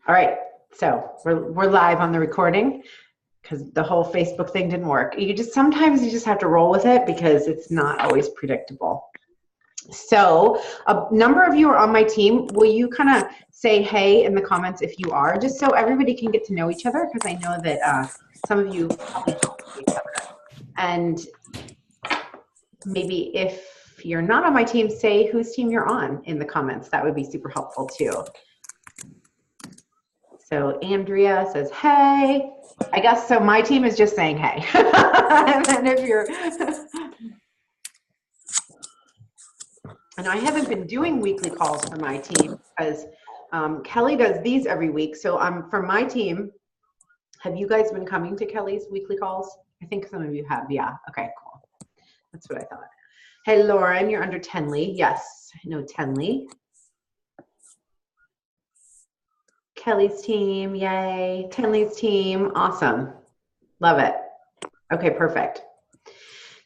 All right, so we're live on the recording because the whole Facebook thing didn't work. Sometimes you just have to roll with it because it's not always predictable. So a number of you are on my team. Will you kind of say hey in the comments if you are, just so everybody can get to know each other, because I know that some of you probably don't know each other. And maybe if you're not on my team, say whose team you're on in the comments. That would be super helpful too. So Andrea says, hey. I guess so my team is just saying hey. And then if you're, and I haven't been doing weekly calls for my team because Kelly does these every week. So for my team, have you guys been coming to Kelly's weekly calls? I think some of you have, yeah. Okay, cool. That's what I thought. Hey, Lauren, you're under Tenley. Yes, I know Tenley. Kelly's team, yay. Tenley's team, awesome. Love it. Okay, perfect.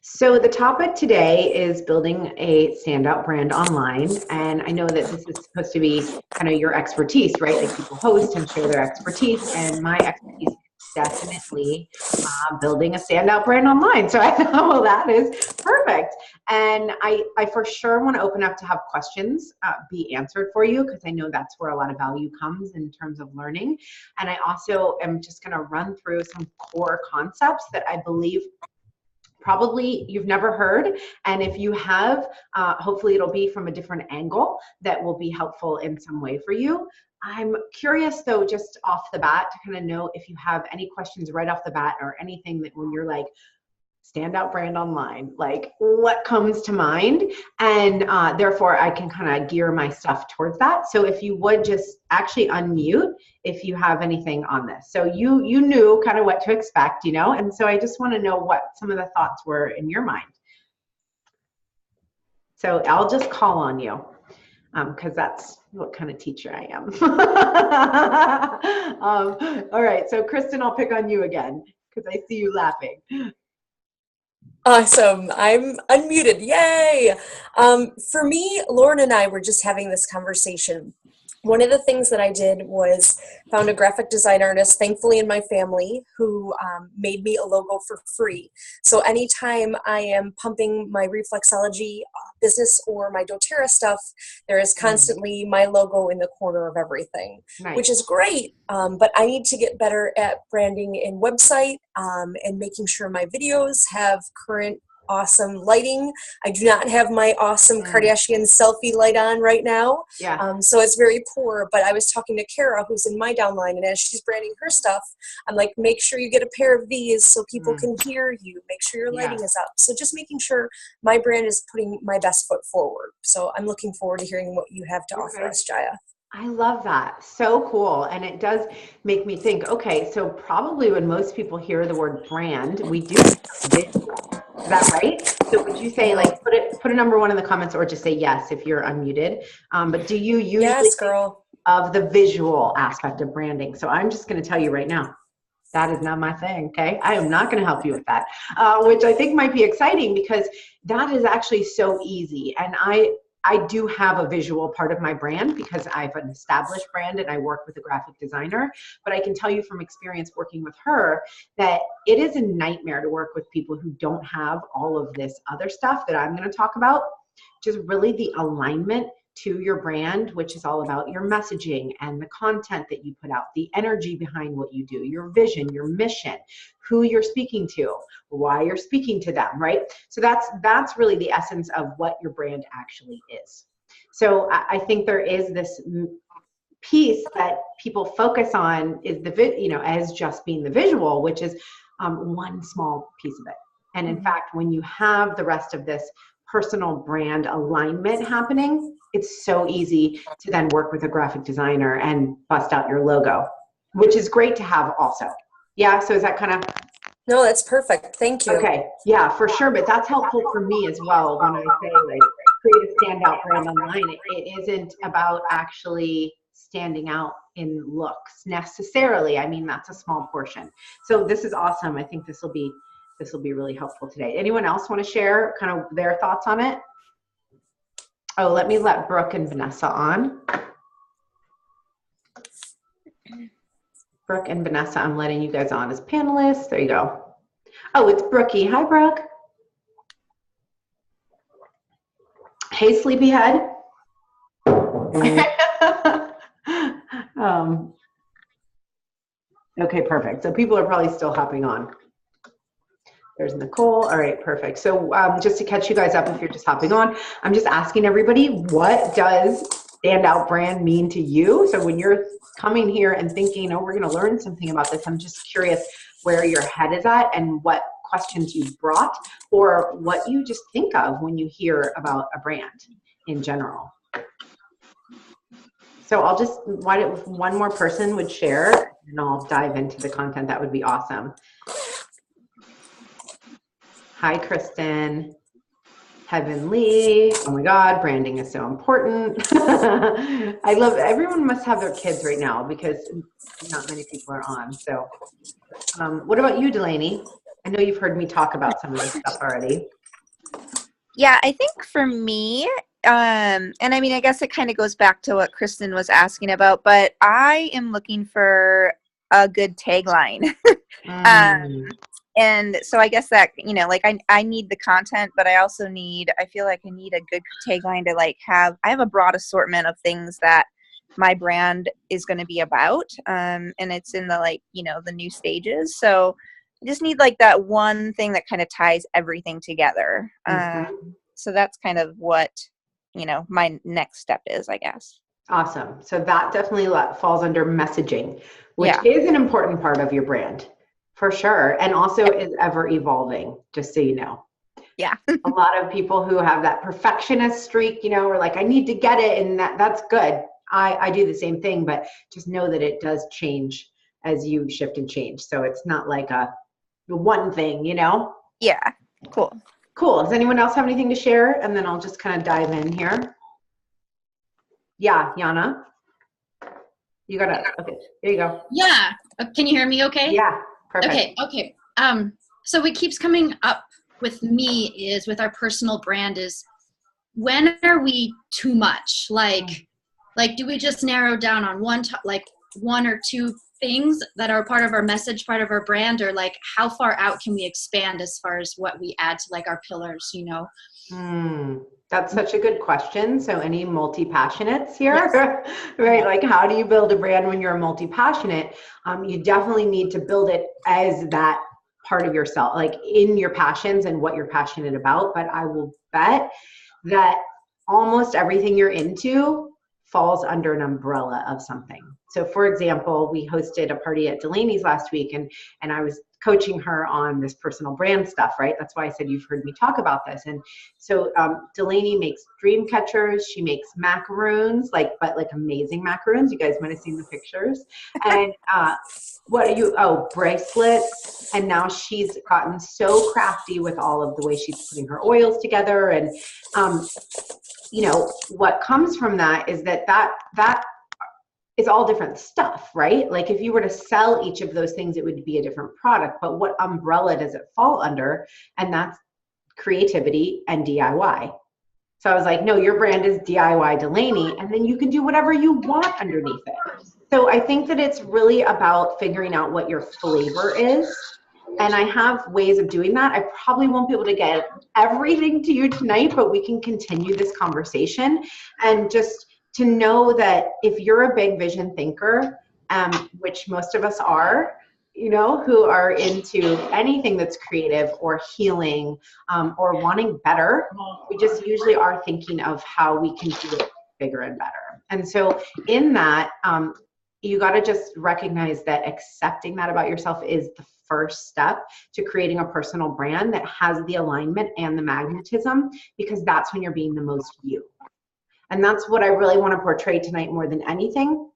So the topic today is building a standout brand online. And I know that this is supposed to be kind of your expertise, right? Like people host and share their expertise, and my expertise is definitely building a standout brand online. So I thought, well, that is perfect. And I for sure want to open up to have questions be answered for you, because I know that's where a lot of value comes in terms of learning. And I also am just going to run through some core concepts that I believe probably you've never heard, and if you have, hopefully it'll be from a different angle that will be helpful in some way for you. I'm curious though, just off the bat, to kind of know if you have any questions right off the bat, or anything that when you're like, standout brand online, like what comes to mind, and therefore I can kind of gear my stuff towards that. So if you would just actually unmute if you have anything on this. So you knew kind of what to expect, you know, and so I just want to know what some of the thoughts were in your mind. So I'll just call on you because that's what kind of teacher I am. All right, so Kristen, I'll pick on you again because I see you laughing. Awesome. I'm unmuted. Yay. For me, Lauren and I were just having this conversation. One of the things that I did was found a graphic design artist, thankfully in my family, who made me a logo for free. So anytime I am pumping my reflexology business or my doTERRA stuff, there is constantly my logo in the corner of everything, nice. Which is great. But I need to get better at branding in website and making sure my videos have current awesome lighting. I do not have my awesome Kardashian selfie light on right now. Yeah. So it's very poor, but I was talking to Kara, who's in my downline, and as she's branding her stuff, I'm like, make sure you get a pair of these so people can hear you. Make sure your lighting is up. So just making sure my brand is putting my best foot forward. So I'm looking forward to hearing what you have to offer us, Jaya. I love that. So cool. And it does make me think, okay, so probably when most people hear the word brand, we do visual. Is that right? So would you say, like, put a number one in the comments, or just say yes if you're unmuted. But do you usually think of the visual aspect of branding? So I'm just going to tell you right now, that is not my thing, okay? I am not going to help you with that, which I think might be exciting because that is actually so easy. And I do have a visual part of my brand because I have an established brand and I work with a graphic designer, but I can tell you from experience working with her that it is a nightmare to work with people who don't have all of this other stuff that I'm going to talk about. Just really the alignment to your brand, which is all about your messaging and the content that you put out, the energy behind what you do, your vision, your mission, who you're speaking to, why you're speaking to them, right? So that's really the essence of what your brand actually is. So I think there is this piece that people focus on is as just being the visual, which is one small piece of it. And in fact, when you have the rest of this personal brand alignment happening, it's so easy to then work with a graphic designer and bust out your logo, which is great to have also. Yeah, so is that kind of? No, that's perfect. Thank you. Okay, yeah, for sure. But that's helpful for me as well when I say, like, create a standout brand online. It isn't about actually standing out in looks necessarily. I mean, that's a small portion. So this is awesome. I think this will be really helpful today. Anyone else want to share kind of their thoughts on it? Oh, let me let Brooke and Vanessa on. Brooke and Vanessa, I'm letting you guys on as panelists. There you go. Oh, it's Brookie. Hi, Brooke. Hey, sleepyhead. Okay, perfect. So people are probably still hopping on. There's Nicole. All right, perfect. So just to catch you guys up, if you're just hopping on, I'm just asking everybody, what does standout brand mean to you? So when you're coming here and thinking, oh, we're going to learn something about this, I'm just curious where your head is at and what questions you brought or what you just think of when you hear about a brand in general. So I'll just, if one more person would share, and I'll dive into the content, that would be awesome. Hi, Kristen. Heavenly. Oh my God, branding is so important. I love, everyone must have their kids right now because not many people are on. So what about you, Delaney? I know you've heard me talk about some of this stuff already. Yeah, I think for me, and I mean, I guess it kind of goes back to what Kristen was asking about, but I am looking for a good tagline. And so I guess that, you know, like I need the content, but I also I feel like I need a good tagline to like I have a broad assortment of things that my brand is going to be about. And it's in the, like, you know, the new stages. So I just need like that one thing that kind of ties everything together. So that's kind of what, you know, my next step is, I guess. Awesome. So that definitely falls under messaging, which Yeah. is an important part of your brand for sure. And also is ever evolving, just so you know. Yeah. A lot of people who have that perfectionist streak, you know, are like, I need to get it. And that's good. I do the same thing, but just know that it does change as you shift and change. So it's not like a one thing, you know? Yeah. Cool. Cool. Does anyone else have anything to share? And then I'll just kind of dive in here. Yeah, Yana. You got it. Okay, there you go. Yeah. Can you hear me okay? Yeah, perfect. Okay. So what keeps coming up with me is with our personal brand is, when are we too much? Like do we just narrow down on one or two things that are part of our message, part of our brand, or like how far out can we expand as far as what we add to like our pillars, you know? That's such a good question. So any multi-passionates here, Yes. right? Yeah. Like, how do you build a brand when you're multi-passionate? You definitely need to build it as that part of yourself, like in your passions and what you're passionate about. But I will bet that almost everything you're into falls under an umbrella of something. So for example, we hosted a party at Delaney's last week and I was coaching her on this personal brand stuff, right? That's why I said you've heard me talk about this. And so Delaney makes dream catchers. She makes macaroons, but amazing macaroons. You guys might have seen the pictures. And bracelets. And now she's gotten so crafty with all of the way she's putting her oils together. And you know, what comes from that is that is all different stuff, right? Like if you were to sell each of those things, it would be a different product, but what umbrella does it fall under? And that's creativity and DIY. So I was like, no, your brand is DIY Delaney, and then you can do whatever you want underneath it. So I think that it's really about figuring out what your flavor is. And I have ways of doing that. I probably won't be able to get everything to you tonight, but we can continue this conversation. And just to know that if you're a big vision thinker, which most of us are, you know, who are into anything that's creative or healing or wanting better, we just usually are thinking of how we can do it bigger and better. And so in that, you got to just recognize that accepting that about yourself is the first step to creating a personal brand that has the alignment and the magnetism, because that's when you're being the most you. And that's what I really want to portray tonight more than anything,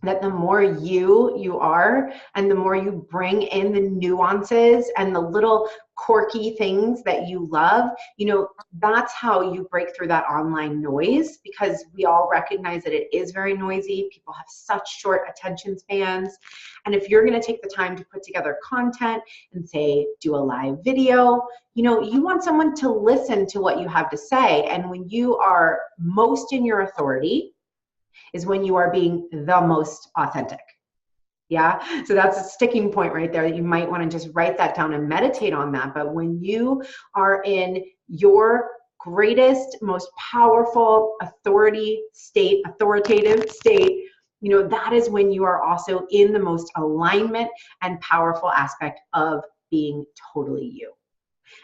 that the more you are, and the more you bring in the nuances and the little quirky things that you love, you know, that's how you break through that online noise, because we all recognize that it is very noisy. People have such short attention spans. And if you're going to take the time to put together content and say, do a live video, you know, you want someone to listen to what you have to say. And when you are most in your authority is when you are being the most authentic. Yeah. So that's a sticking point right there. You might want to just write that down and meditate on that. But when you are in your greatest, most powerful authoritative state, that is when you are also in the most alignment and powerful aspect of being totally you.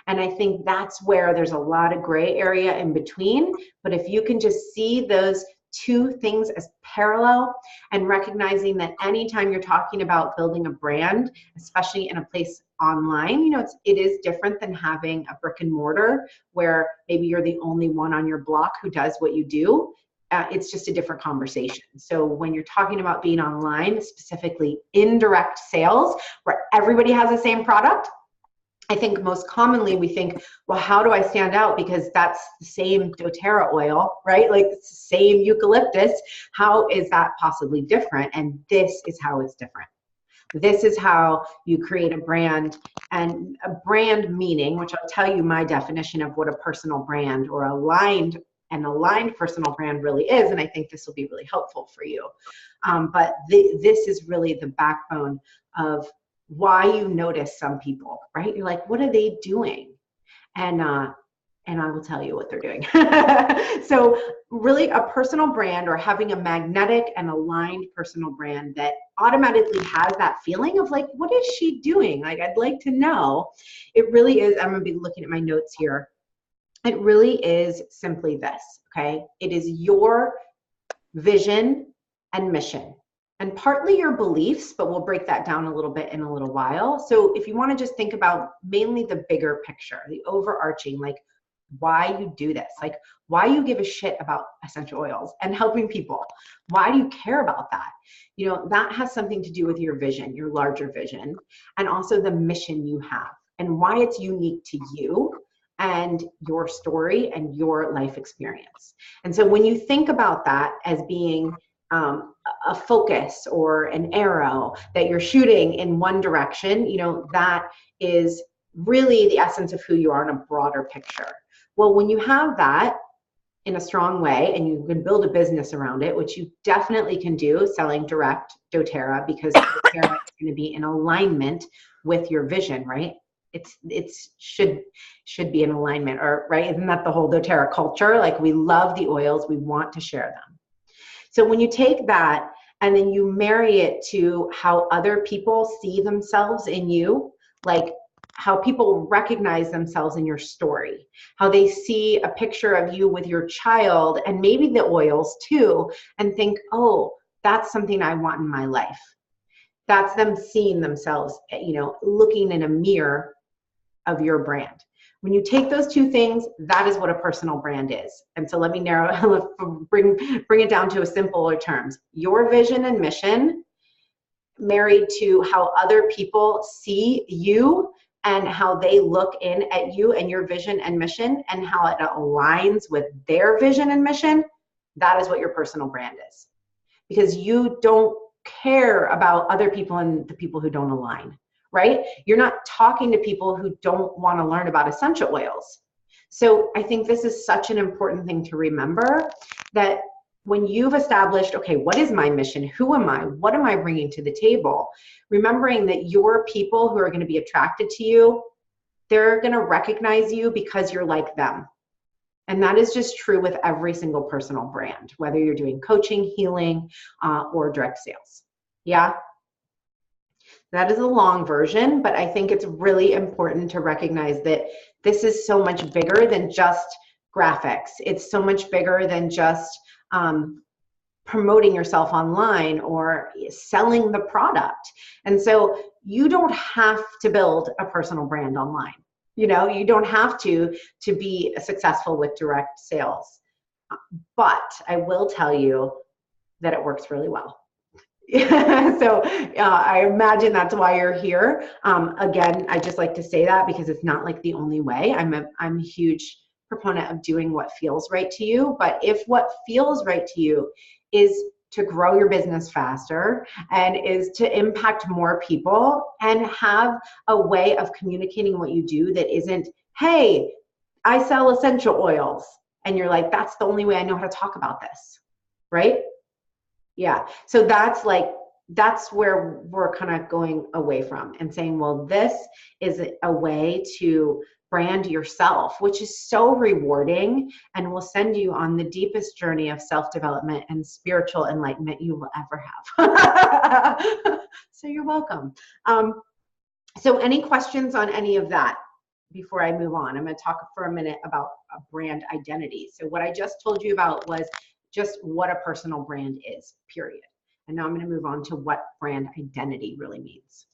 And I think that's where there's a lot of gray area in between. But if you can just see those two things as parallel and recognizing that anytime you're talking about building a brand, especially in a place online, it is different than having a brick and mortar where maybe you're the only one on your block who does what you do. It's just a different conversation. So when you're talking about being online, specifically indirect sales, where everybody has the same product, I think most commonly we think, well, how do I stand out? Because that's the same doTERRA oil, right? Like it's the same eucalyptus. How is that possibly different? And this is how it's different. This is how you create a brand, and a brand meaning, which I'll tell you my definition of what a personal brand or aligned personal brand really is. And I think this will be really helpful for you. But this is really the backbone of why you notice some people, right? You're like, what are they doing? And I will tell you what they're doing. So really a personal brand, or having a magnetic and aligned personal brand that automatically has that feeling of like, what is she doing? Like, I'd like to know. It really is, I'm gonna be looking at my notes here. It really is simply this, okay? It is your vision and mission. And partly your beliefs, but we'll break that down a little bit in a little while. So if you want to just think about mainly the bigger picture, the overarching, like why you do this, like why you give a shit about essential oils and helping people. Why do you care about that? That has something to do with your vision, your larger vision, and also the mission you have and why it's unique to you and your story and your life experience. And so when you think about that as being a focus or an arrow that you're shooting in one direction, that is really the essence of who you are in a broader picture. Well, when you have that in a strong way and you can build a business around it, which you definitely can do selling direct doTERRA, because doTERRA is going to be in alignment with your vision, right? It should be in alignment, or right? Isn't that the whole doTERRA culture? Like, we love the oils, we want to share them. So when you take that and then you marry it to how other people see themselves in you, like how people recognize themselves in your story, how they see a picture of you with your child and maybe the oils too, and think, oh, that's something I want in my life. That's them seeing themselves, looking in a mirror of your brand. When you take those two things, that is what a personal brand is. And so let me bring it down to a simpler terms. Your vision and mission married to how other people see you and how they look in at you and your vision and mission and how it aligns with their vision and mission, that is what your personal brand is. Because you don't care about other people and the people who don't align. Right? You're not talking to people who don't want to learn about essential oils. So I think this is such an important thing to remember, that when you've established, okay, what is my mission? Who am I? What am I bringing to the table? Remembering that your people who are going to be attracted to you, they're going to recognize you because you're like them. And that is just true with every single personal brand, whether you're doing coaching, healing, or direct sales. Yeah? That is a long version, but I think it's really important to recognize that this is so much bigger than just graphics. It's so much bigger than just promoting yourself online or selling the product. And so you don't have to build a personal brand online. You don't have to be successful with direct sales. But I will tell you that it works really well. So I imagine that's why you're here. Again, I just like to say that because it's not like the only way. I'm a huge proponent of doing what feels right to you. But if what feels right to you is to grow your business faster and is to impact more people and have a way of communicating what you do that isn't, hey, I sell essential oils. And you're like, that's the only way I know how to talk about this, right? Yeah, so that's like that's where we're kind of going away from and saying, well, this is a way to brand yourself, which is so rewarding and will send you on the deepest journey of self-development and spiritual enlightenment you will ever have. So you're welcome. So any questions on any of that before I move on? I'm going to talk for a minute about a brand identity. So what I just told you about was just what a personal brand is, period. And now I'm going to move on to what brand identity really means.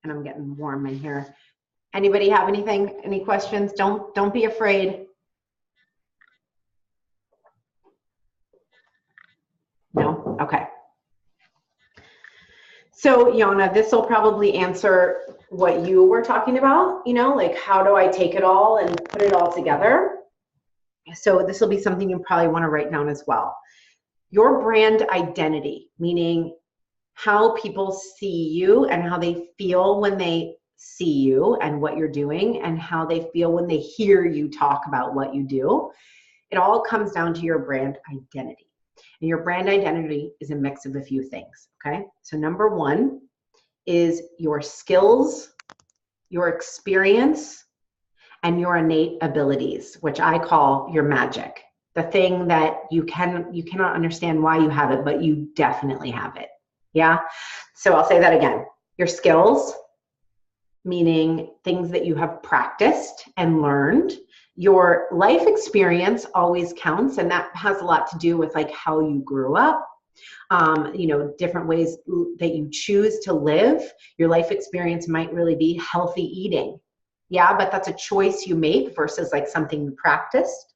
And I'm getting warm in here. Anybody have anything, any questions? Don't be afraid. No? Okay. So Yana, this will probably answer what you were talking about, you know, like how do I take it all and put it all together? So this will be something you probably want to write down as well. Your brand identity, meaning how people see you and how they feel when they see you and what you're doing and how they feel when they hear you talk about what you do. It all comes down to your brand identity. And your brand identity is a mix of a few things, okay? So number one is your skills, your experience, and your innate abilities, which I call your magic. The thing that you cannot understand why you have it, but you definitely have it. Yeah? So I'll say that again. Your skills, meaning things that you have practiced and learned. Your life experience always counts, and that has a lot to do with like how you grew up, you know, different ways that you choose to live. Your life experience might really be healthy eating. Yeah, but that's a choice you make versus like something you practiced.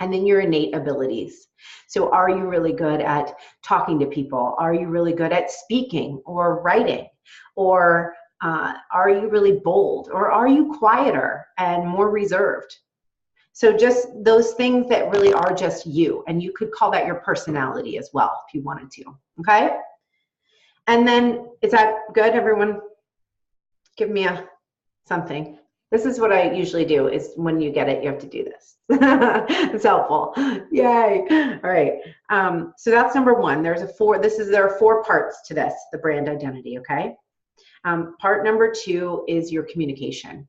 And then your innate abilities. So are you really good at talking to people? Are you really good at speaking or writing? Or are you really bold? Or are you quieter and more reserved? So just those things that really are just you. And you could call that your personality as well if you wanted to. Okay? And then, is that good, everyone? Give me a something. This is what I usually do, is when you get it, you have to do this. It's helpful. Yay. All right. So that's number one. There are 4 parts to this, the brand identity, okay? Part number 2 is your communication.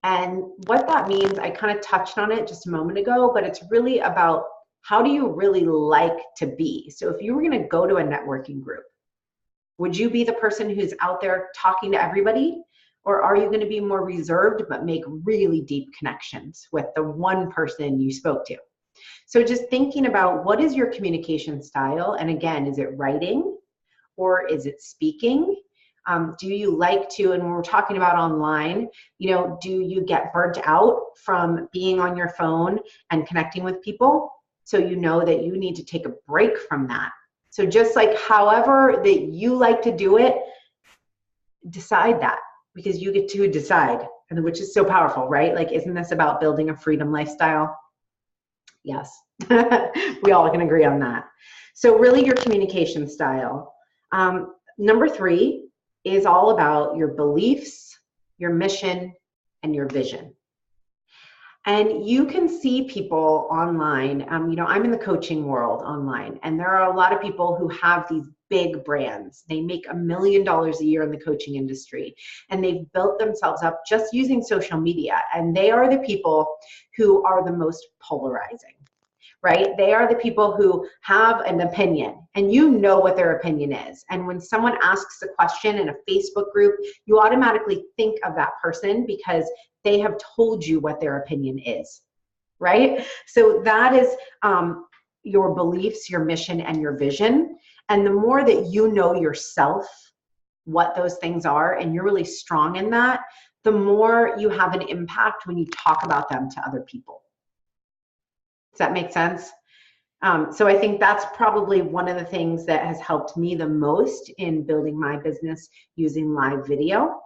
And what that means, I kind of touched on it just a moment ago, but it's really about how do you really like to be? So if you were going to go to a networking group, would you be the person who's out there talking to everybody? Or are you going to be more reserved but make really deep connections with the one person you spoke to? So just thinking about what is your communication style? And again, is it writing or is it speaking? Do you like to, and when we're talking about online, you know, do you get burnt out from being on your phone and connecting with people? So you know that you need to take a break from that. So just like however that you like to do it, decide that, because you get to decide, and which is so powerful, right? Like, isn't this about building a freedom lifestyle? Yes, we all can agree on that. So really your communication style. Number 3 is all about your beliefs, your mission, and your vision. And you can see people online, you know, I'm in the coaching world online, and there are a lot of people who have these big brands. They make $1 million a year in the coaching industry, and they've built themselves up just using social media. And they are the people who are the most polarizing, right? They are the people who have an opinion, and you know what their opinion is. And when someone asks a question in a Facebook group, you automatically think of that person because they have told you what their opinion is, right? So that is your beliefs, your mission, and your vision. And the more that you know yourself, what those things are, and you're really strong in that, the more you have an impact when you talk about them to other people. Does that make sense? So I think that's probably one of the things that has helped me the most in building my business using live video,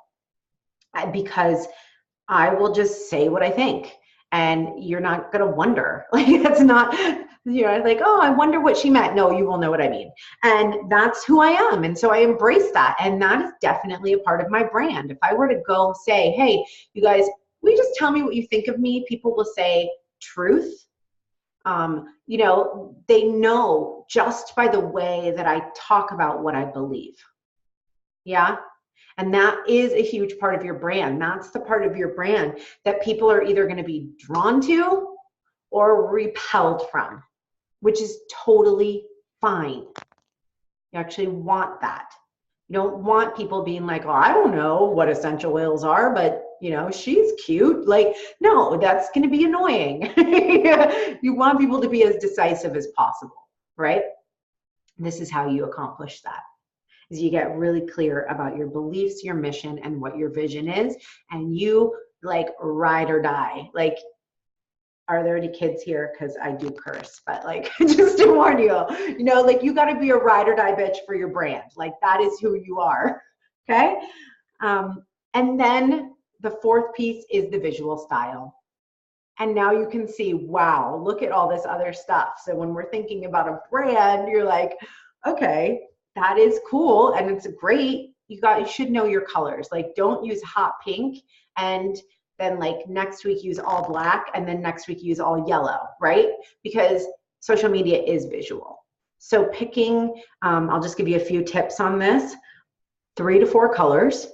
because I will just say what I think, and you're not going to wonder. Like, it's not, you know, like, oh, I wonder what she meant. No, you will know what I mean. And that's who I am. And so I embrace that. And that is definitely a part of my brand. If I were to go say, hey, you guys, will you just tell me what you think of me? People will say truth. You know, they know just by the way that I talk about what I believe. Yeah. And that is a huge part of your brand. That's the part of your brand that people are either going to be drawn to or repelled from, which is totally fine. You actually want that. You don't want people being like, oh, I don't know what essential oils are, but you know, she's cute. Like, no, that's going to be annoying. You want people to be as decisive as possible, right? This is how you accomplish that. Is you get really clear about your beliefs, your mission, and what your vision is, and you like ride or die. Like, are there any kids here? Because I do curse, but like, just to warn you, you know, like you got to be a ride or die bitch for your brand. Like that is who you are. Okay. And then the fourth piece is the visual style. And now you can see, wow, look at all this other stuff. So when we're thinking about a brand, you're like, okay, that is cool and it's great. You should know your colors. Like don't use hot pink and then like next week use all black and then next week use all yellow, right? Because social media is visual. So picking, I'll just give you a few tips on this, 3 to 4 colors.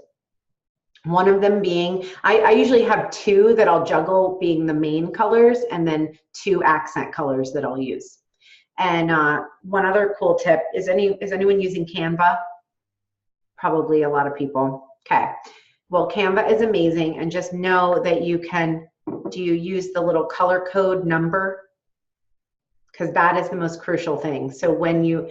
One of them being, I usually have 2 that I'll juggle being the main colors and then 2 accent colors that I'll use. And one other cool tip, is anyone using Canva? Probably a lot of people. Okay. Well, Canva is amazing, and just know that you can, do you use the little color code number? Because that is the most crucial thing. So when you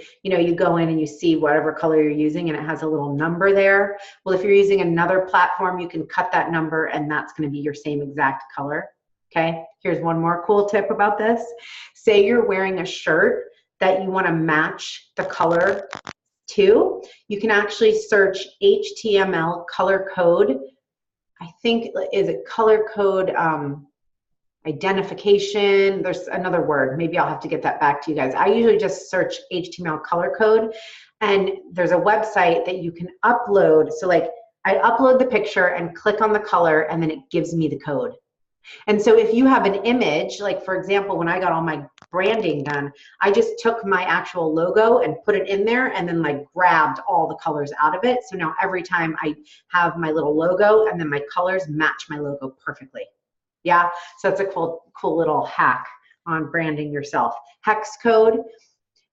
go in and you see whatever color you're using and it has a little number there, well, if you're using another platform, you can cut that number and that's going to be your same exact color. Okay, here's one more cool tip about this. Say you're wearing a shirt that you want to match the color to. You can actually search HTML color code. I think, is it color code identification? There's another word. Maybe I'll have to get that back to you guys. I usually just search HTML color code, and there's a website that you can upload. So like I upload the picture and click on the color, and then it gives me the code. And so if you have an image, like for example, when I got all my branding done, I just took my actual logo and put it in there and then like grabbed all the colors out of it. So now every time I have my little logo and then my colors match my logo perfectly. Yeah, so that's a cool little hack on branding yourself. Hex code.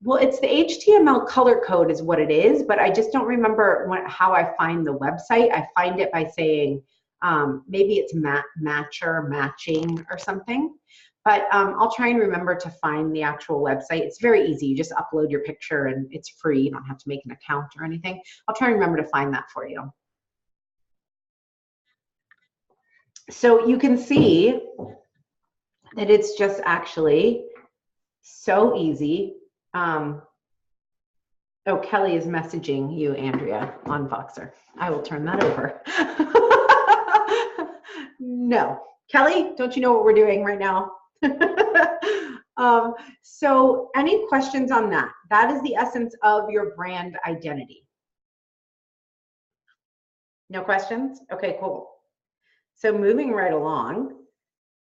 Well, it's the HTML color code is what it is, but I just don't remember how I find the website. I find it by saying, maybe it's matching or something, but I'll try and remember to find the actual website. It's very easy. You just upload your picture and it's free. You don't have to make an account or anything. I'll try and remember to find that for you. So you can see that it's just actually so easy. Oh, Kelly is messaging you, Andrea, on Voxer. I will turn that over. No. Kelly, don't you know what we're doing right now? So any questions on that? That is the essence of your brand identity. No questions? Okay, cool. So moving right along,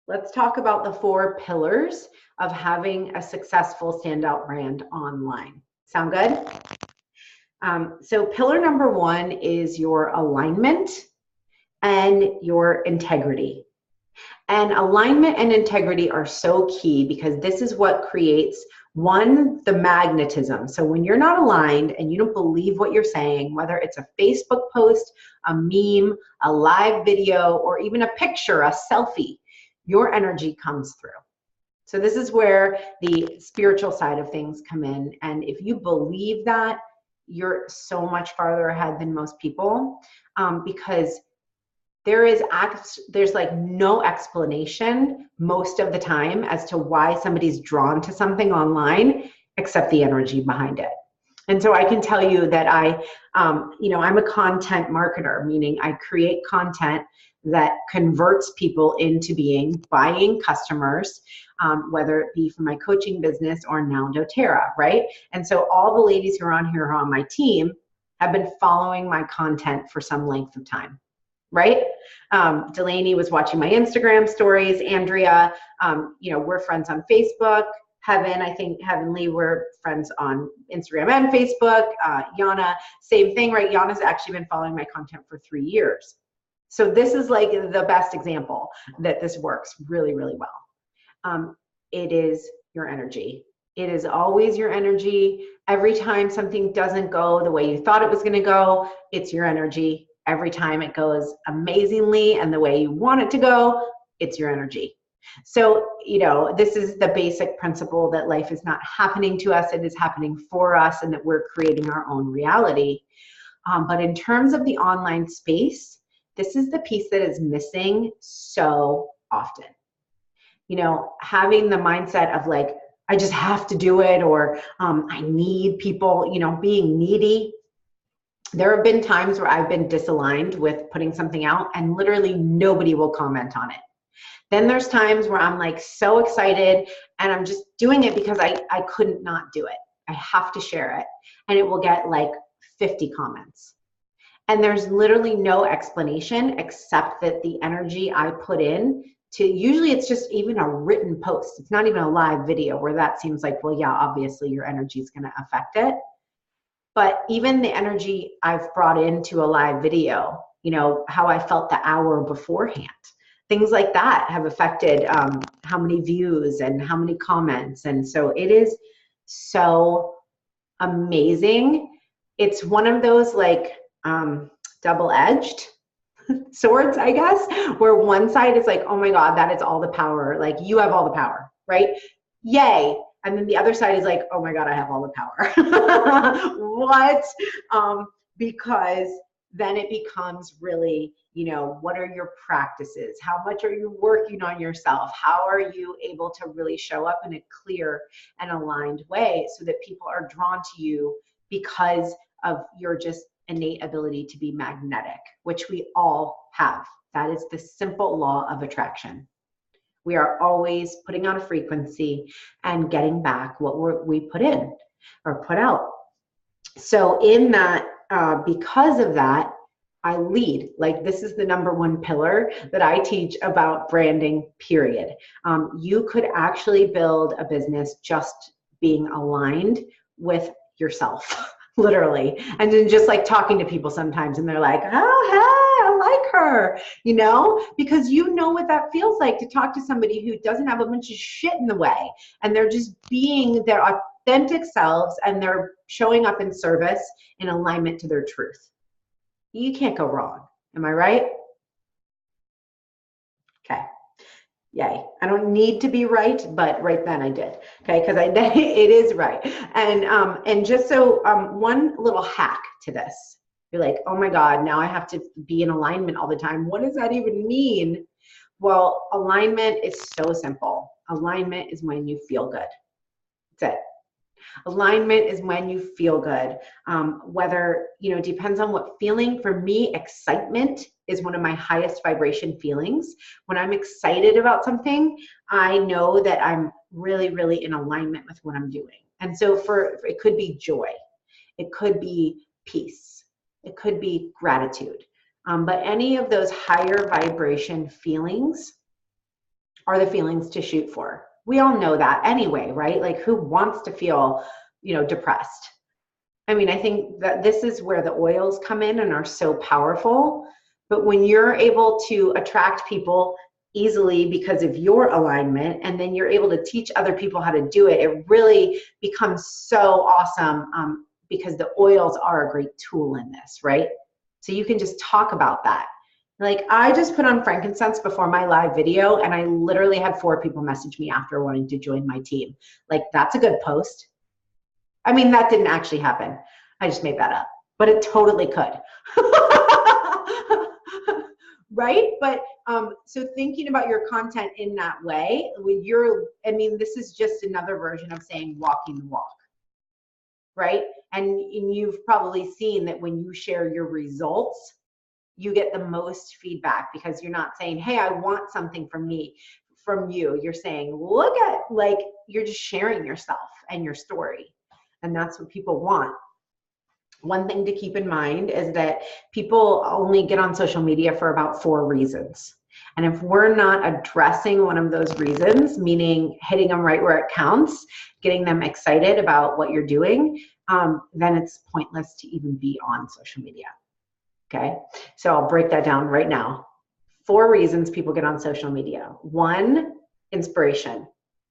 let's talk about the 4 pillars of having a successful standout brand online. Sound good? So pillar number 1 is your alignment and your integrity. And alignment and integrity are so key because this is what creates, 1, the magnetism. So when you're not aligned and you don't believe what you're saying, whether it's a Facebook post, a meme, a live video, or even a picture, a selfie, your energy comes through. So this is where the spiritual side of things come in. And if you believe that, you're so much farther ahead than most people, because there's like no explanation most of the time as to why somebody's drawn to something online except the energy behind it. And so I can tell you that I'm a content marketer, meaning I create content that converts people into buying customers, whether it be for my coaching business or now doTERRA, right? And so all the ladies who are on here who are on my team have been following my content for some length of time. right? Delaney was watching my Instagram stories. Andrea, we're friends on Facebook. Heavenly, we're friends on Instagram and Facebook. Yana, same thing, right? Yana's actually been following my content for 3 years. So this is like the best example that this works really, really well. It is your energy. It is always your energy. Every time something doesn't go the way you thought it was going to go, it's your energy. Every time it goes amazingly and the way you want it to go, it's your energy. So, this is the basic principle that life is not happening to us, it is happening for us, and that we're creating our own reality. But in terms of the online space, this is the piece that is missing so often. Having the mindset of like, I just have to do it, or I need people, being needy. There have been times where I've been disaligned with putting something out and literally nobody will comment on it. Then there's times where I'm like so excited and I'm just doing it because I couldn't not do it. I have to share it, and it will get like 50 comments. And there's literally no explanation except that the energy I put in to, usually it's just even a written post. It's not even a live video where that seems like, well, yeah, obviously your energy is going to affect it. But even the energy I've brought into a live video, how I felt the hour beforehand, things like that have affected how many views and how many comments. And so it is so amazing. It's one of those like double-edged swords, I guess, where one side is like, oh my God, that is all the power. Like, you have all the power, right? Yay. And then the other side is like, oh my God, I have all the power. What? Because then it becomes really, what are your practices? How much are you working on yourself? How are you able to really show up in a clear and aligned way so that people are drawn to you because of your just innate ability to be magnetic, which we all have. That is the simple law of attraction. We are always putting out a frequency and getting back what we put in or put out. So in that, because of that, I lead. Like, this is the number one pillar that I teach about branding, period. You could actually build a business just being aligned with yourself. Literally. And then just like talking to people sometimes and they're like, oh, hey, I like her, because you know what that feels like to talk to somebody who doesn't have a bunch of shit in the way and they're just being their authentic selves and they're showing up in service in alignment to their truth. You can't go wrong. Am I right? Okay. Yay. I don't need to be right, but right then I did. Okay, because it is right. And just so one little hack to this. You're like, oh my God, now I have to be in alignment all the time. What does that even mean? Well, alignment is so simple. Alignment is when you feel good. That's it. Alignment is when you feel good. Whether, depends on what feeling. For me, excitement is one of my highest vibration feelings. When I'm excited about something, I know that I'm really, really in alignment with what I'm doing. And so it could be joy. It could be peace. It could be gratitude. But any of those higher vibration feelings are the feelings to shoot for. We all know that anyway, right? Like, who wants to feel, depressed? I mean, I think that this is where the oils come in and are so powerful. But when you're able to attract people easily because of your alignment, and then you're able to teach other people how to do it, it really becomes so awesome because the oils are a great tool in this, right? So you can just talk about that. Like, I just put on frankincense before my live video and I literally had 4 people message me after wanting to join my team. Like, that's a good post. I mean, that didn't actually happen. I just made that up, but it totally could. Right? But so thinking about your content in that way, this is just another version of saying walking the walk, right? And you've probably seen that when you share your results, you get the most feedback because you're not saying, hey, I want something from you. You're saying, look at, you're just sharing yourself and your story. And that's what people want. one thing to keep in mind is that people only get on social media for about 4 reasons. And if we're not addressing one of those reasons, meaning hitting them right where it counts, getting them excited about what you're doing, then it's pointless to even be on social media. Okay, so I'll break that down right now. 4 reasons people get on social media. 1, inspiration.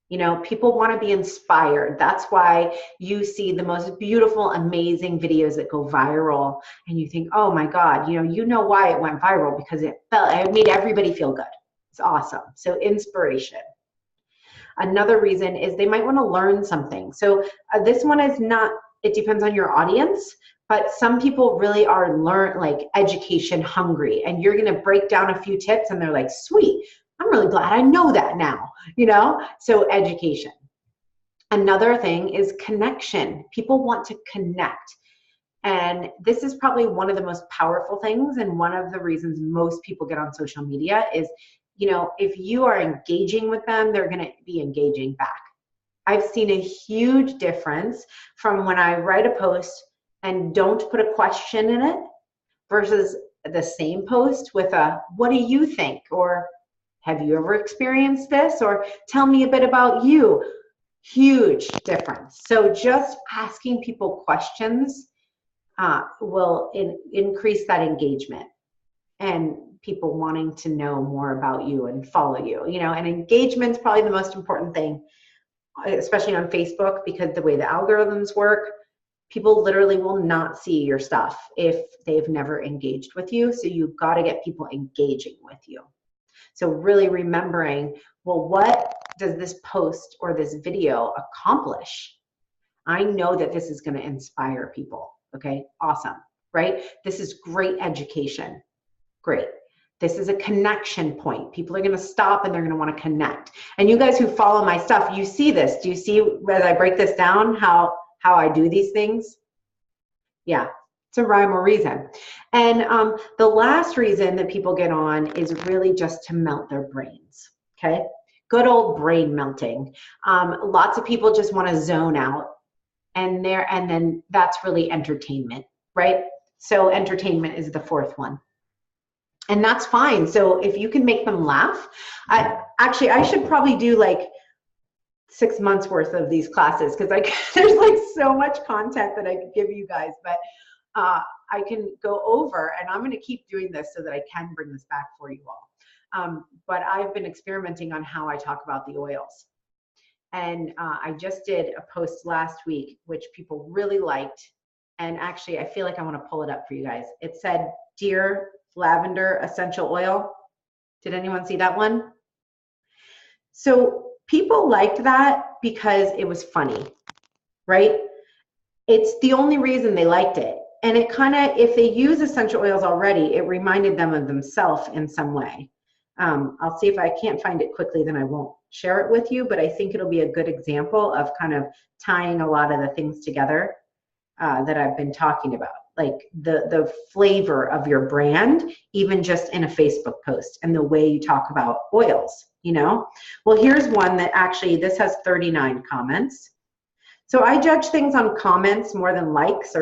You know, people want to be inspired. That's why you see the most beautiful, amazing videos that go viral and you think, oh my God, you know why it went viral, because it made everybody feel good. It's awesome. So inspiration. Another reason is they might want to learn something. So this one is not, it depends on your audience, but some people really are education hungry, and you're going to break down a few tips and they're like, sweet, I'm really glad I know that now, so education. Another thing is connection. People want to connect. And this is probably one of the most powerful things, and one of the reasons most people get on social media is, if you are engaging with them, they're going to be engaging back. I've seen a huge difference from when I write a post and don't put a question in it versus the same post with a, what do you think? Or have you ever experienced this? Or tell me a bit about you. Huge difference. So just asking people questions will increase that engagement and people wanting to know more about you and follow you, and engagement's probably the most important thing, especially on Facebook, because the way the algorithms work, people literally will not see your stuff if they've never engaged with you. So you've got to get people engaging with you. So really remembering, well, what does this post or this video accomplish? I know that this is going to inspire people. Okay, awesome, right? This is great education. Great. This is a connection point. People are going to stop and they're going to want to connect. And you guys who follow my stuff, you see this. Do you see as I break this down how I do these things? Yeah, it's a rhyme or reason. And the last reason that people get on is really just to melt their brains. Okay, good old brain melting. Lots of people just want to zone out, and then that's really entertainment, right? So entertainment is the 4th one. And that's fine. So if you can make them laugh, I should probably do like 6 months worth of these classes, because there's like so much content that I could give you guys, but I can go over, and I'm going to keep doing this so that I can bring this back for you all. But I've been experimenting on how I talk about the oils. And I just did a post last week, which people really liked. And actually, I feel like I want to pull it up for you guys. It said, Dear Lavender Essential Oil. Did anyone see that one? So people liked that because it was funny, right? It's the only reason they liked it. And it kind of, if they use essential oils already, it reminded them of themselves in some way. I'll see if I can't find it quickly, then I won't share it with you, but I think it'll be a good example of kind of tying a lot of the things together that I've been talking about, like the flavor of your brand, even just in a Facebook post, and the way you talk about oils, Well, here's one that actually, this has 39 comments. So I judge things on comments more than likes,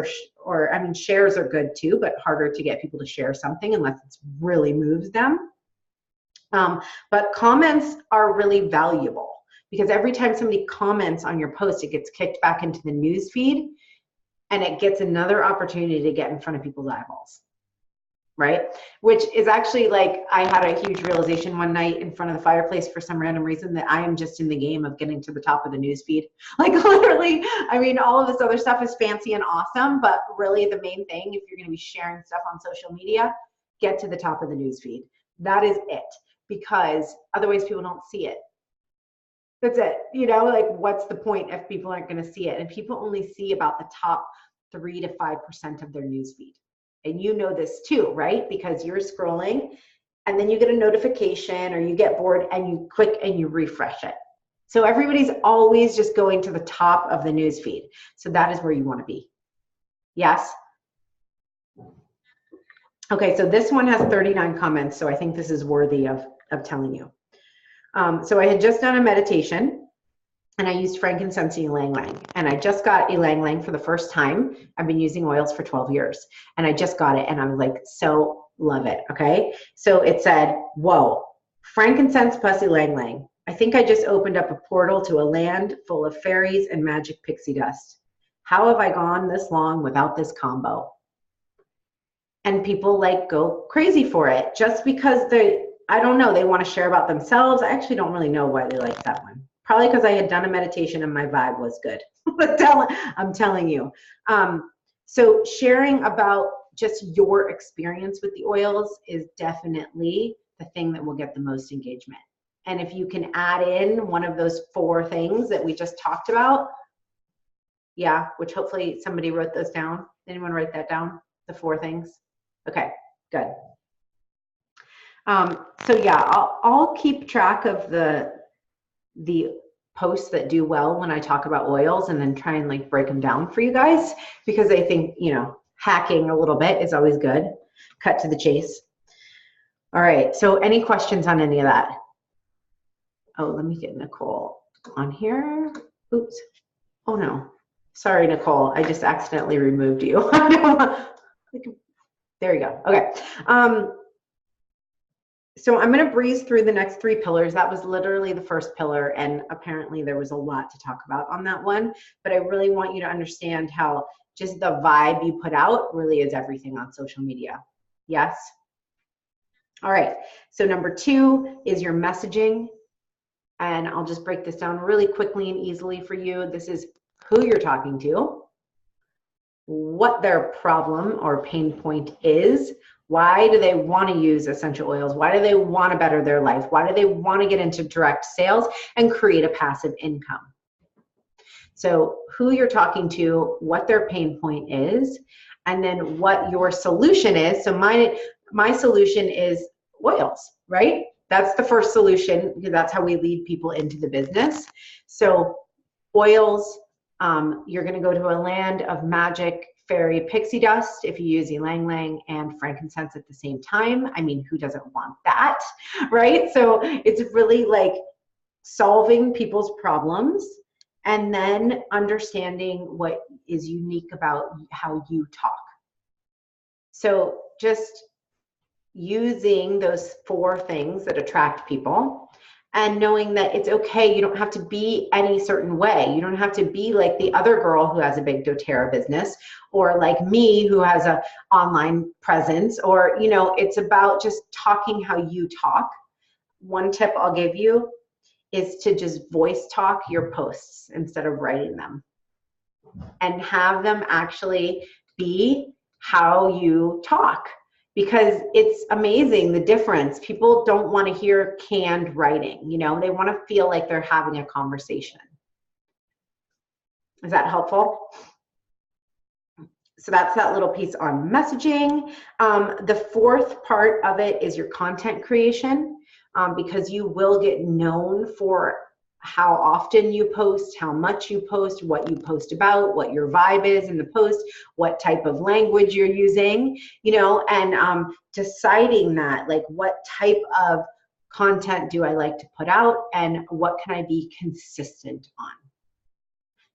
or I mean, shares are good too, but harder to get people to share something unless it really moves them. But comments are really valuable, because every time somebody comments on your post, it gets kicked back into the news feed, and it gets another opportunity to get in front of people's eyeballs, right? Which is actually, like, I had a huge realization one night in front of the fireplace for some random reason, that I am just in the game of getting to the top of the news feed. Like, literally, I mean, all of this other stuff is fancy and awesome, but really the main thing, if you're going to be sharing stuff on social media, get to the top of the news feed. That is it, because otherwise people don't see it. That's it. Like, what's the point if people aren't going to see it? And people only see about the top 3 to 5% of their newsfeed. And you know this too, right? Because you're scrolling and then you get a notification, or you get bored and you click and you refresh it. So everybody's always just going to the top of the newsfeed. So that is where you want to be. Yes? Okay, so this one has 39 comments, so I think this is worthy of telling you. So I had just done a meditation, and I used frankincense and ylang ylang. And I just got ylang ylang for the first time. I've been using oils for 12 years, and I just got it, and I was like, so love it. Okay. So it said, whoa, frankincense plus ylang ylang. I think I just opened up a portal to a land full of fairies and magic pixie dust. How have I gone this long without this combo? And people like go crazy for it just because I don't know, they want to share about themselves. I actually don't really know why they like that one. Probably because I had done a meditation and my vibe was good. I'm telling you. So sharing about just your experience with the oils is definitely the thing that will get the most engagement. And if you can add in one of those 4 things that we just talked about, yeah, which hopefully somebody wrote those down. Anyone write that down? The 4 things? Okay, good. So yeah, I'll keep track of the posts that do well when I talk about oils, and then try and like break them down for you guys, because I think, you know, hacking a little bit is always good. Cut to the chase. All right, so any questions on any of that? Oh, let me get Nicole on here. Oops. Oh no. Sorry, Nicole. I just accidentally removed you. There you go. Okay. So I'm going to breeze through the next 3 pillars. That was literally the first pillar, and apparently there was a lot to talk about on that one. But I really want you to understand how just the vibe you put out really is everything on social media. Yes? All right. So number 2 is your messaging. And I'll just break this down really quickly and easily for you. This is who you're talking to, what their problem or pain point is. Why do they want to use essential oils? Why do they want to better their life? Why do they want to get into direct sales and create a passive income? So who you're talking to, what their pain point is, and then what your solution is. So my solution is oils, right? That's the first solution, because that's how we lead people into the business. So oils, you're going to go to a land of magic fairy pixie dust if you use ylang ylang and frankincense at the same time. I mean, who doesn't want that, right? So it's really like solving people's problems and then understanding what is unique about how you talk. So just using those 4 things that attract people, and knowing that it's okay. You don't have to be any certain way. You don't have to be like the other girl who has a big doTERRA business, or like me who has an online presence, or, you know, it's about just talking how you talk. One tip I'll give you is to just voice talk your posts instead of writing them, and have them actually be how you talk. Because it's amazing the difference. People don't want to hear canned writing, you know, they want to feel like they're having a conversation. Is that helpful? So that's that little piece on messaging. The 4th part of it is your content creation, because you will get known for how often you post, how much you post, what you post about, what your vibe is in the post, what type of language you're using, you know, and deciding that, like, what type of content do I like to put out, and what can I be consistent on?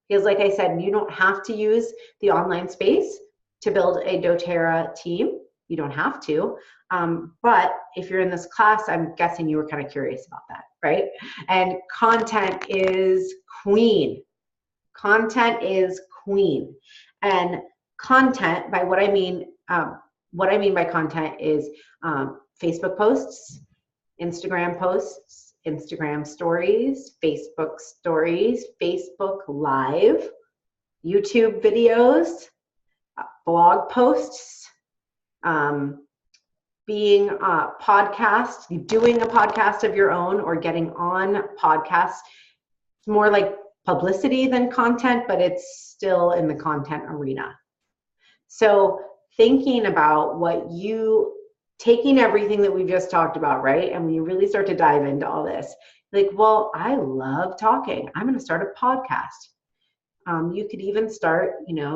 Because like I said, you don't have to use the online space to build a doTERRA team. You don't have to. But if you're in this class, I'm guessing you were kind of curious about that, right? And content is queen. Content is queen. And content, by what I mean by content is Facebook posts, Instagram posts, Instagram stories, Facebook stories, Facebook Live, YouTube videos, blog posts, being a podcast, doing a podcast of your own, or getting on podcasts. It's more like publicity than content, but it's still in the content arena. So thinking about taking everything that we've just talked about, right? And when you really start to dive into all this, like, well, I love talking. I'm going to start a podcast. You could even start,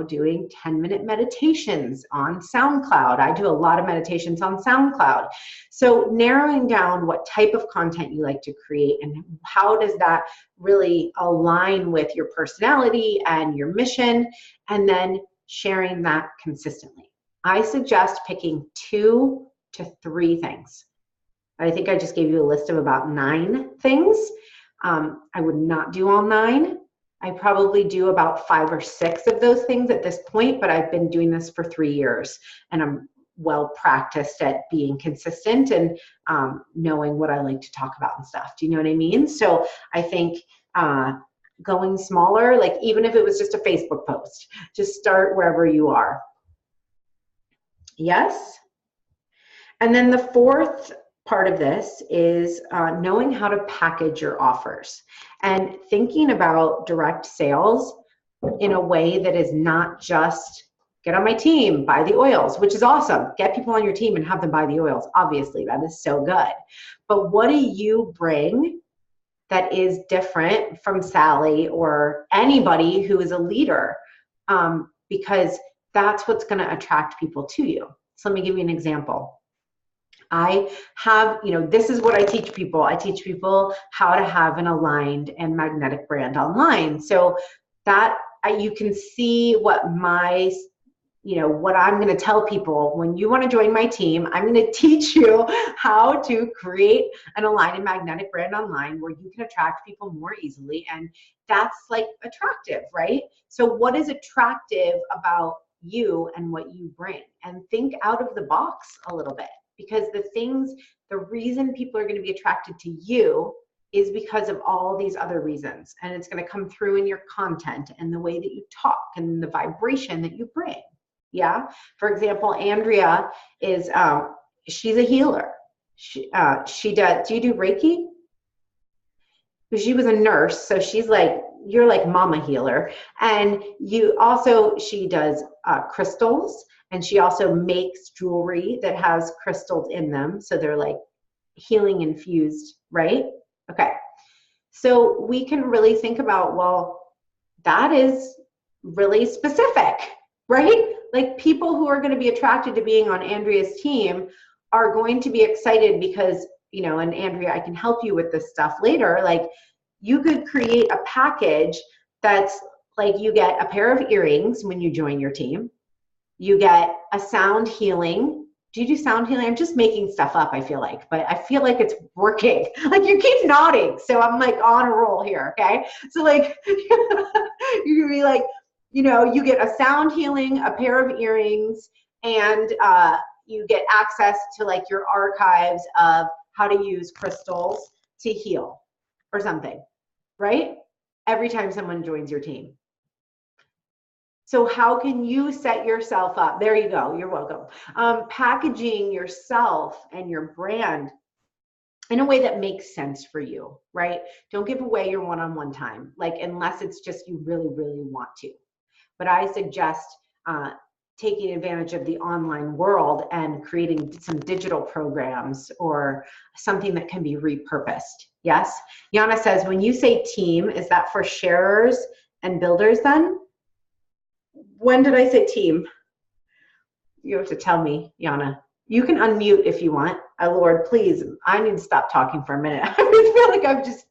doing 10-minute meditations on SoundCloud. I do a lot of meditations on SoundCloud. So narrowing down what type of content you like to create and how does that really align with your personality and your mission, and then sharing that consistently. I suggest picking 2 to 3 things. I think I just gave you a list of about 9 things. I would not do all 9. I probably do about 5 or 6 of those things at this point, but I've been doing this for 3 years and I'm well practiced at being consistent and knowing what I like to talk about and stuff. Do you know what I mean? So I think going smaller, like even if it was just a Facebook post, just start wherever you are. Yes? And then the 4th part of this is knowing how to package your offers and thinking about direct sales in a way that is not just get on my team, buy the oils, which is awesome. Get people on your team and have them buy the oils. Obviously, that is so good. But what do you bring that is different from Sally or anybody who is a leader? Because that's what's going to attract people to you. So let me give you an example. I have, this is what I teach people. I teach people how to have an aligned and magnetic brand online. So that you can see what what I'm going to tell people. When you want to join my team, I'm going to teach you how to create an aligned and magnetic brand online where you can attract people more easily. And that's like attractive, right? So what is attractive about you and what you bring? And think out of the box a little bit. Because the reason people are going to be attracted to you is because of all these other reasons. And it's going to come through in your content and the way that you talk and the vibration that you bring. Yeah. For example, Andrea is, she's a healer. She does, do you do Reiki? Because she was a nurse. So she's like, you're like mama healer. And she does crystals. And she also makes jewelry that has crystals in them. So they're like healing infused, right? Okay. So we can really think about, well, that is really specific, right? Like people who are going to be attracted to being on Andrea's team are going to be excited because, and Andrea, I can help you with this stuff later. Like you could create a package that's like you get a pair of earrings when you join your team. You get a sound healing. Do you do sound healing? I'm just making stuff up, I feel like, but I feel like it's working. Like you keep nodding. So I'm like on a roll here, okay? So like, you can be like, you get a sound healing, a pair of earrings, and you get access to like your archives of how to use crystals to heal or something, right? Every time someone joins your team. So how can you set yourself up? There you go. You're welcome. Packaging yourself and your brand in a way that makes sense for you, right? Don't give away your one-on-one time, like unless it's just you really, really want to. But I suggest taking advantage of the online world and creating some digital programs or something that can be repurposed. Yes? Yana says, when you say team, is that for sharers and builders then? When did I say team? You have to tell me, Yana. You can unmute if you want. Lord, please, I need to stop talking for a minute. I feel like I've just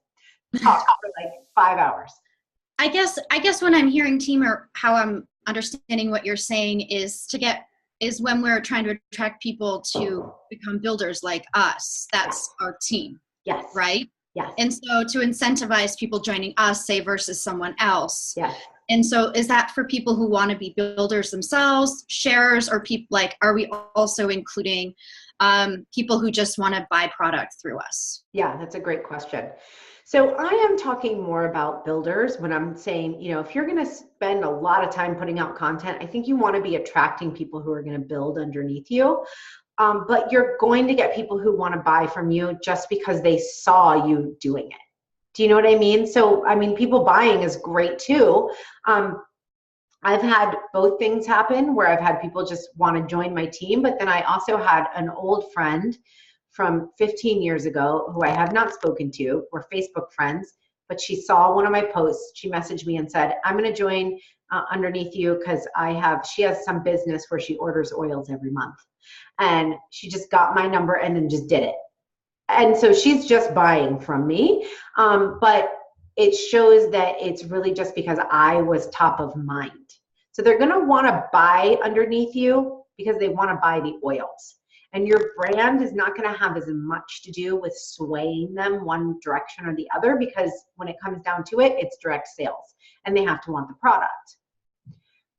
talked for like 5 hours. I guess when I'm hearing team, or how I'm understanding what you're saying, is when we're trying to attract people to become builders like us. That's our team. Yes. Right? Yes. And so to incentivize people joining us, say, versus someone else. Yes. And so is that for people who want to be builders themselves, sharers, or people like, are we also including people who just want to buy product through us? Yeah, that's a great question. So I am talking more about builders when I'm saying, if you're going to spend a lot of time putting out content, I think you want to be attracting people who are going to build underneath you. But you're going to get people who want to buy from you just because they saw you doing it. Do you know what I mean? So, people buying is great too. I've had both things happen where I've had people just want to join my team, but then I also had an old friend from 15 years ago who I have not spoken to. We're Facebook friends. but she saw one of my posts. She messaged me and said, I'm going to join underneath you because she has some business where she orders oils every month. And she just got my number and then just did it. And so she's just buying from me. But it shows that it's really just because I was top of mind. So they're going to want to buy underneath you because they want to buy the oils. And your brand is not going to have as much to do with swaying them one direction or the other, because when it comes down to it, it's direct sales and they have to want the product.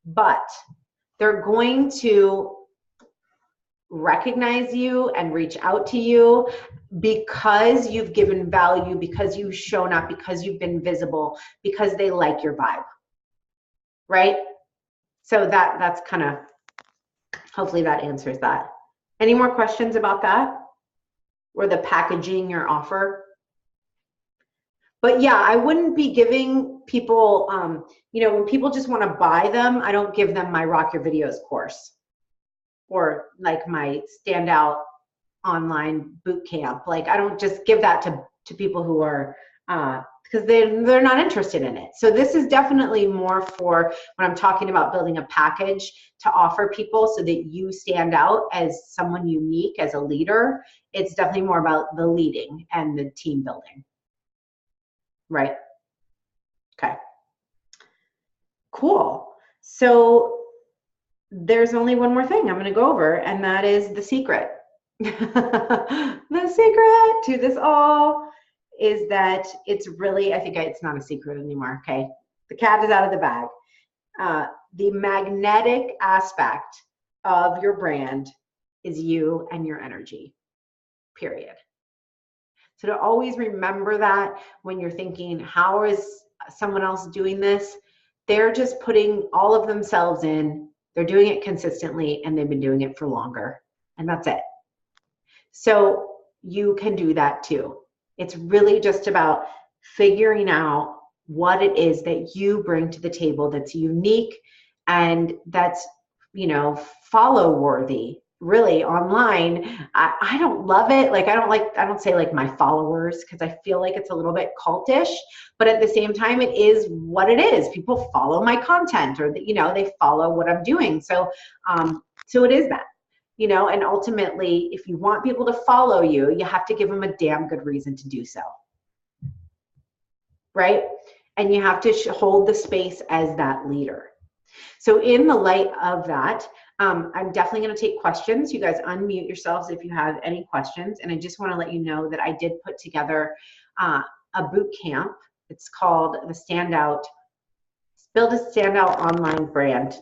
But they're going to recognize you and reach out to you because you've given value, because you've shown up, because you've been visible, because they like your vibe, right? So that's kind of, hopefully that answers that. Any more questions about that or the packaging your offer? But yeah, I wouldn't be giving people, when people just want to buy them, I don't give them my Rock Your Videos course or like my standout online boot camp. Like I don't just give that to people who are, because they're not interested in it. So this is definitely more for when I'm talking about building a package to offer people so that you stand out as someone unique, as a leader. It's definitely more about the leading and the team building. Right. Okay. Cool. So there's only one more thing I'm going to go over, and that is the secret. The secret to this all is that it's really, I think it's not a secret anymore. Okay. The cat is out of the bag. The magnetic aspect of your brand is you and your energy, period. So to always remember that when you're thinking, how is someone else doing this? They're just putting all of themselves in, they're doing it consistently, and they've been doing it for longer. And that's it. So you can do that too. It's really just about figuring out what it is that you bring to the table that's unique and that's, follow worthy. Really online, I don't love it. Like I don't say like my followers, because I feel like it's a little bit cultish, but at the same time it is what it is. People follow my content, or they follow what I'm doing. So it is that, and ultimately if you want people to follow you, you have to give them a damn good reason to do so. Right? And you have to hold the space as that leader. So in the light of that, I'm definitely going to take questions. You guys unmute yourselves if you have any questions. And I just want to let you know that I did put together a boot camp. It's called Build a Standout Online Brand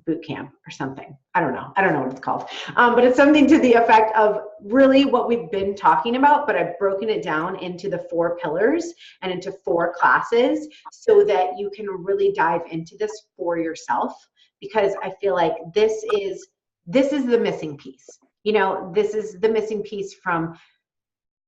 Boot Camp or something. I don't know what it's called. But it's something to the effect of really what we've been talking about, but I've broken it down into the 4 pillars and into 4 classes so that you can really dive into this for yourself. Because I feel like this is the missing piece. This is the missing piece from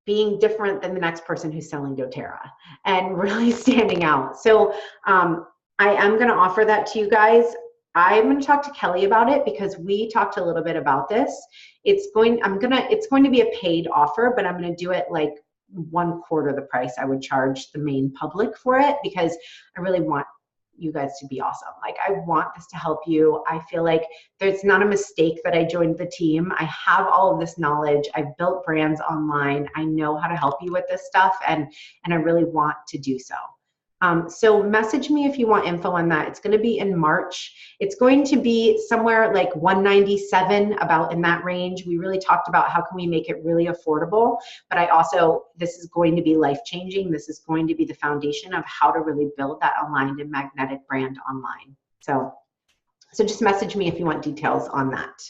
being different than the next person who's selling doTERRA and really standing out. So I am going to offer that to you guys. I'm going to talk to Kelly about it because we talked a little bit about this. It's going to be a paid offer, but I'm going to do it like 1/4 the price I would charge the main public for it, because I really want you guys to be awesome. Like I want this to help you. I feel like there's not a mistake that I joined the team. I have all of this knowledge. I've built brands online. I know how to help you with this stuff, and I really want to do so. So message me if you want info on that. It's going to be in March. It's going to be somewhere like $197, about in that range. We really talked about how can we make it really affordable, but this is going to be life-changing. This is going to be the foundation of how to really build that aligned and magnetic brand online. So just message me if you want details on that.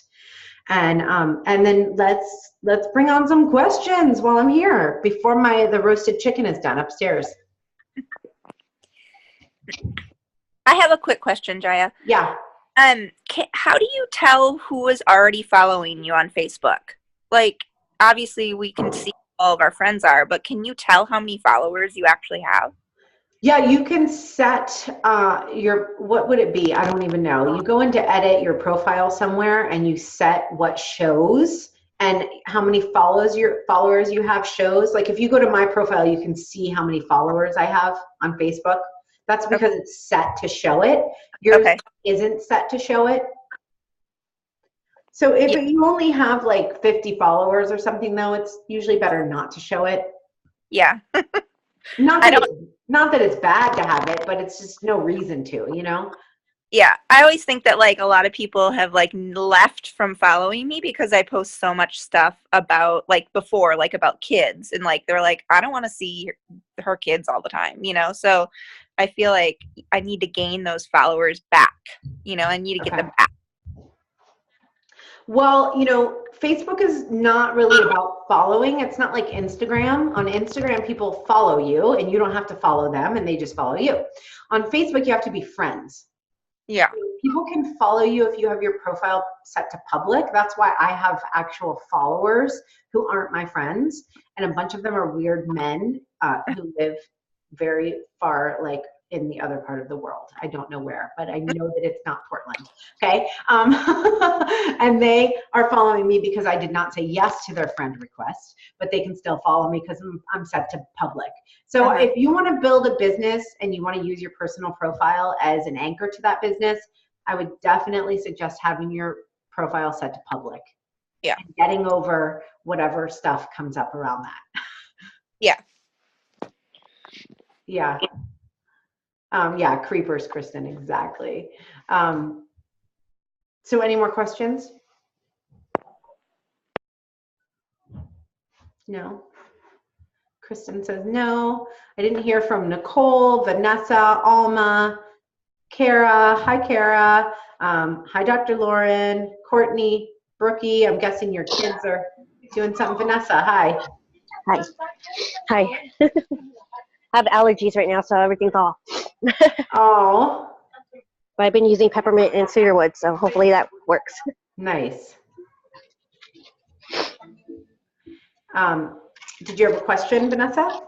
And then let's bring on some questions while I'm here before the roasted chicken is done upstairs. I have a quick question, Jaya. Yeah. How do you tell who is already following you on Facebook? Like, obviously we can see who all of our friends are, but can you tell how many followers you actually have? Yeah, you can set what would it be? I don't even know. You go into edit your profile somewhere and you set what shows, and how many followers you have shows. Like if you go to my profile, you can see how many followers I have on Facebook. That's because it's set to show it. Yours isn't set to show it. So if you only have like 50 followers or something, though, it's usually better not to show it. Yeah. Not that it's bad to have it, but it's just no reason to, you know? Yeah, I always think that like a lot of people have like left from following me because I post so much stuff about like before, like about kids, and like they're like, I don't want to see her kids all the time, you know? So I feel like I need to gain those followers back, you know, I need to get them back. Well, you know, Facebook is not really about following. It's not like Instagram. On Instagram, people follow you and you don't have to follow them and they just follow you. On Facebook, you have to be friends. Yeah. People can follow you if you have your profile set to public. That's why I have actual followers who aren't my friends. And a bunch of them are weird men who live very far, like in the other part of the world. I don't know where, but I know that it's not Portland. Okay. And they are following me because I did not say yes to their friend request, but they can still follow me because I'm set to public. So if you want to build a business and you want to use your personal profile as an anchor to that business, I would definitely suggest having your profile set to public. Yeah. And getting over whatever stuff comes up around that. Yeah. Yeah. Yeah, creepers, Kristen, exactly. So any more questions? No? Kristen says no. I didn't hear from Nicole, Vanessa, Alma, Kara. Hi, Kara. Hi, Dr. Lauren, Courtney, Brookie. I'm guessing your kids are doing something. Vanessa, hi. Hi. Hi. I have allergies right now, so everything's off. Oh. But I've been using peppermint and cedarwood, so hopefully that works. Nice. Did you have a question, Vanessa?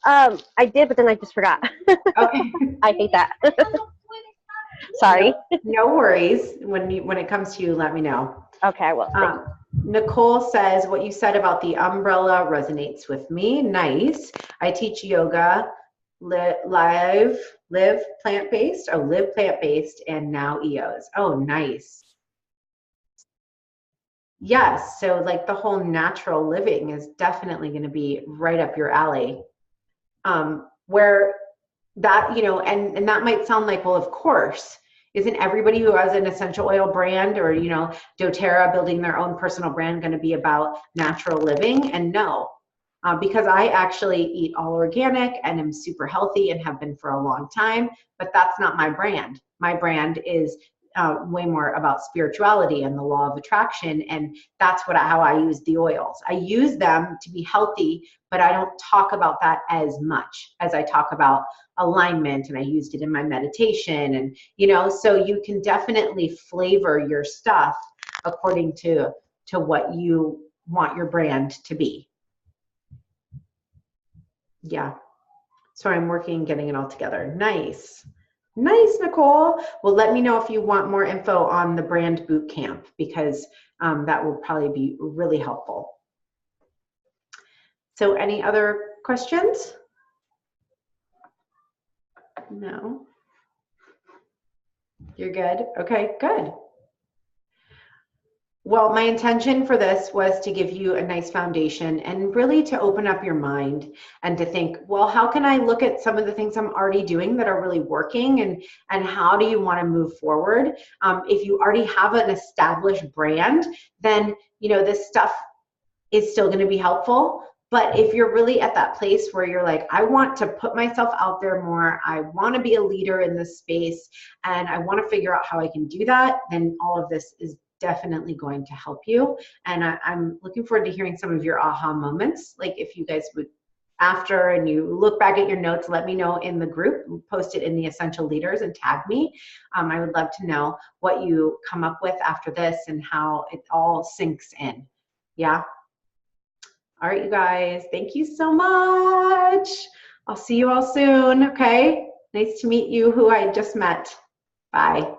I did, but then I just forgot. Okay. I hate that. Sorry. No worries. When it comes to you, let me know. Okay, I will. Nicole says, what you said about the umbrella resonates with me. Nice. I teach yoga, live plant-based. Oh, live plant-based and now EOS. Oh, nice. Yes. So like the whole natural living is definitely going to be right up your alley. Where that, you know, and that might sound like, well, of course, isn't everybody who has an essential oil brand or, you know, doTERRA building their own personal brand going to be about natural living? And no, because I actually eat all organic and am super healthy and have been for a long time, but that's not my brand. My brand is way more about spirituality and the law of attraction. And that's how I use the oils. I use them to be healthy, but I don't talk about that as much as I talk about alignment, and I used it in my meditation. And, you know, so you can definitely flavor your stuff according to what you want your brand to be. Yeah. So I'm working, getting it all together. Nice. Nice, Nicole. Well, let me know if you want more info on the brand boot camp, because that will probably be really helpful. So any other questions? No. You're good? Okay, good. Well, my intention for this was to give you a nice foundation and really to open up your mind and to think, well, how can I look at some of the things I'm already doing that are really working, and how do you want to move forward? If you already have an established brand, then, you know, this stuff is still going to be helpful. But if you're really at that place where you're like, I want to put myself out there more, I want to be a leader in this space, and I want to figure out how I can do that, then all of this is definitely going to help you. And I'm looking forward to hearing some of your aha moments. Like if you guys would, after and you look back at your notes, let me know in the group, post it in the Essential Leaders and tag me. I would love to know what you come up with after this and how it all sinks in. Yeah. All right, you guys, thank you so much. I'll see you all soon. Okay. Nice to meet you who I just met. Bye.